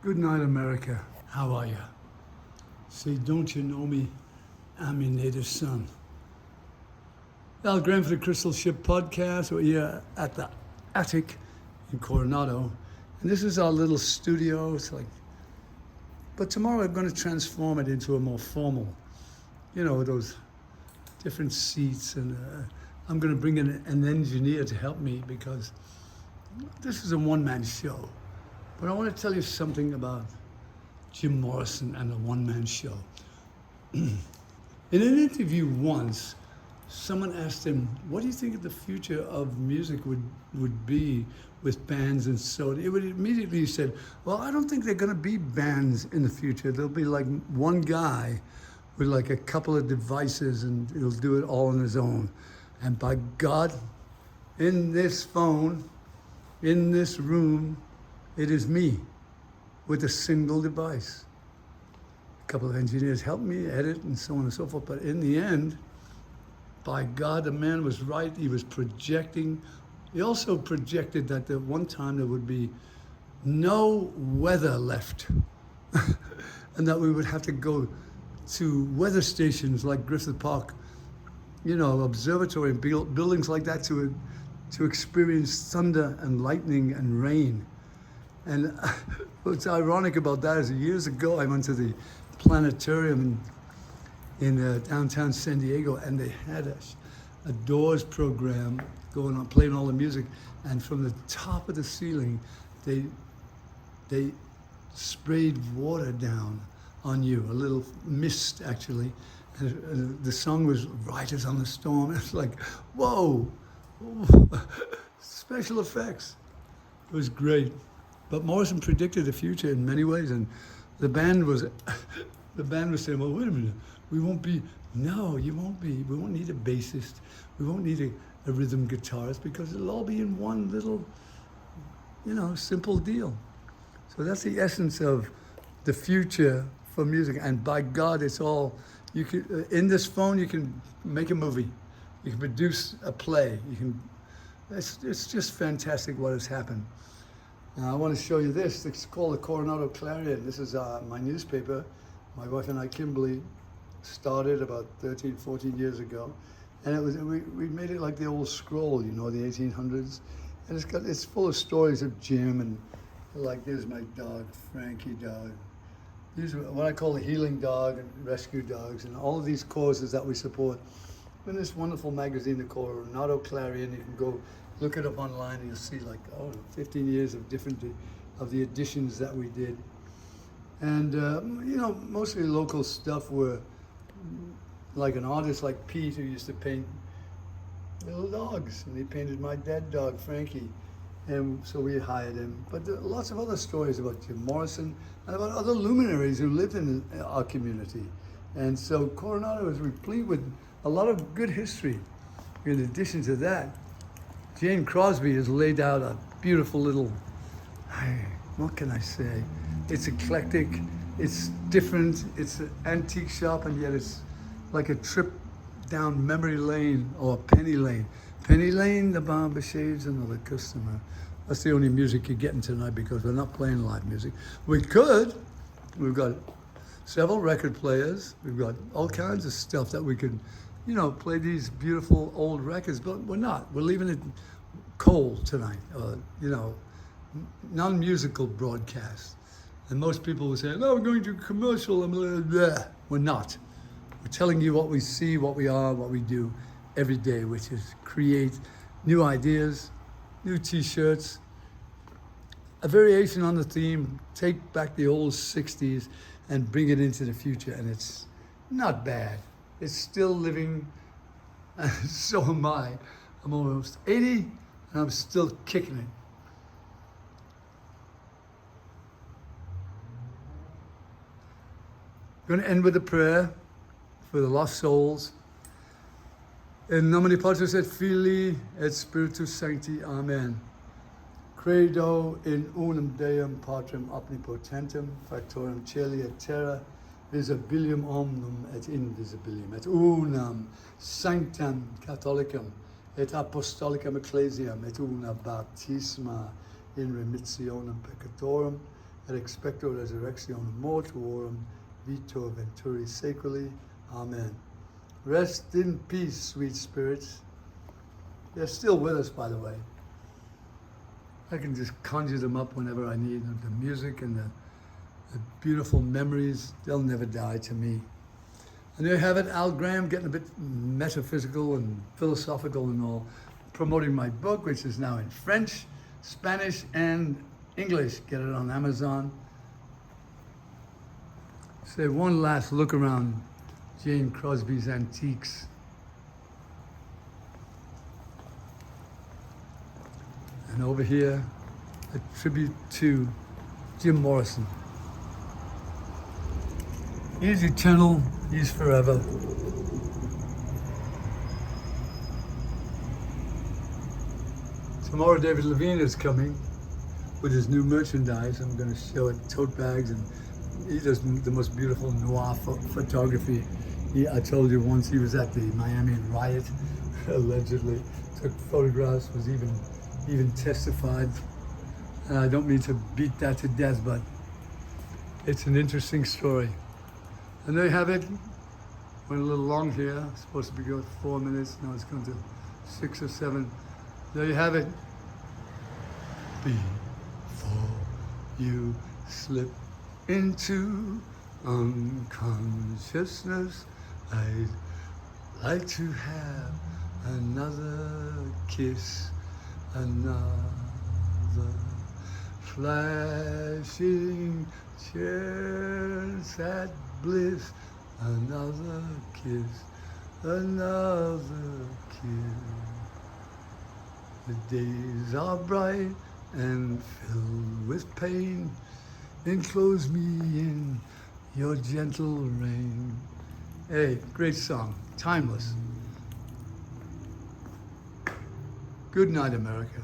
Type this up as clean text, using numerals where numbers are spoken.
Good night, America. How are you? Say, don't you know me? I'm your native son. Al Graham for the Crystal Ship podcast. We're here at the attic in Coronado. And this is our little studio. It's like, but tomorrow I'm going to transform it into a more formal, those different seats. And I'm going to bring in an engineer to help me because this is a one-man show. But I want to tell you something about Jim Morrison and the one-man show. In an interview once, someone asked him, what do you think the future of music would be with bands and so? Immediately he said, well, I don't think they're going to be bands in the future. There'll be like one guy with like a couple of devices and he'll do it all on his own. And by God, in this phone, in this room, it is me with a single device. A couple of engineers helped me edit and so on and so forth. But in the end, by God, the man was right. He was projecting. He also projected that at one time there would be no weather left and that we would have to go to weather stations like Griffith Park, observatory and buildings like that to experience thunder and lightning and rain. And what's ironic about that is years ago I went to the planetarium in downtown San Diego, and they had a Doors program going on, playing all the music, and from the top of the ceiling, they sprayed water down on you, a little mist actually, and the song was Riders on the Storm. It's like, whoa, special effects. It was great. But Morrison predicted the future in many ways, and the band was saying, well, wait a minute, we won't be, no, you won't be, we won't need a bassist, we won't need a rhythm guitarist, because it'll all be in one little, simple deal. So that's the essence of the future for music, and by God, it's all, you can, in this phone, you can make a movie, you can produce a play, it's just fantastic what has happened. Now, I want to show you this. It's called the Coronado Clarion. This is my newspaper. My wife and I, Kimberly, started about 13, 14 years ago. And it was we made it like the old scroll, the 1800s. And it's full of stories of Jim, and like there's my dog, Frankie dog. These are what I call the healing dog and rescue dogs, and all of these causes that we support. In this wonderful magazine, the Coronado Clarion, you can go look it up online and you'll see 15 years of the editions that we did. And, mostly local stuff were like an artist like Pete, who used to paint little dogs, and he painted my dead dog, Frankie. And so we hired him. But there are lots of other stories about Jim Morrison and about other luminaries who lived in our community. And so Coronado is replete with a lot of good history. In addition to that, Jane Crosby has laid out a beautiful little, what can I say? It's eclectic, it's different, it's an antique shop, and yet it's like a trip down memory lane or penny lane. Penny lane, the barber shaves another customer. That's the only music you're getting tonight because we're not playing live music. We could. We've got several record players. We've got all kinds of stuff that we could, play these beautiful old records, but we're not. We're leaving it cold tonight, non-musical broadcast. And most people will say, no, we're going to commercial. We're not. We're telling you what we see, what we are, what we do every day, which is create new ideas, new t-shirts, a variation on the theme, take back the old 60s and bring it into the future. And it's not bad. It's still living, so am I. I'm almost 80 and I'm still kicking it. I'm going to end with a prayer for the lost souls. In nomine Patris et Filii et Spiritus Sancti. Amen. Credo in unum Deum Patrem omnipotentem, factorem caeli et terra, visibilium omnium et invisibilium, et unam sanctam Catholicam et apostolicam ecclesiam, et una baptisma in remissionem peccatorum, et expecto resurrectionem mortuorum vitor venturi seculi. Amen. Rest in peace, sweet spirits. They're still with us, by the way. I can just conjure them up whenever I need them. The music and the beautiful memories, they'll never die to me. And there you have it, Al Graham getting a bit metaphysical and philosophical and all, promoting my book, which is now in French, Spanish, and English. Get it on Amazon. Say one last look around Jane Crosby's Antiques. And over here, a tribute to Jim Morrison. He's eternal, he's forever. Tomorrow David Levine is coming with his new merchandise. I'm going to show it, tote bags, and he does the most beautiful noir photography. I told you once he was at the Miami riot, allegedly, took photographs, was even testified. And I don't mean to beat that to death, but it's an interesting story. And there you have it. Went a little long here. It's supposed to be going 4 minutes. Now it's going to 6 or 7. There you have it. Before you slip into unconsciousness, I'd like to have another kiss, another flashing chance at bliss, another kiss, another kiss. The days are bright and filled with pain. Enclose me in your gentle rain. Hey, great song, timeless. Good night, America.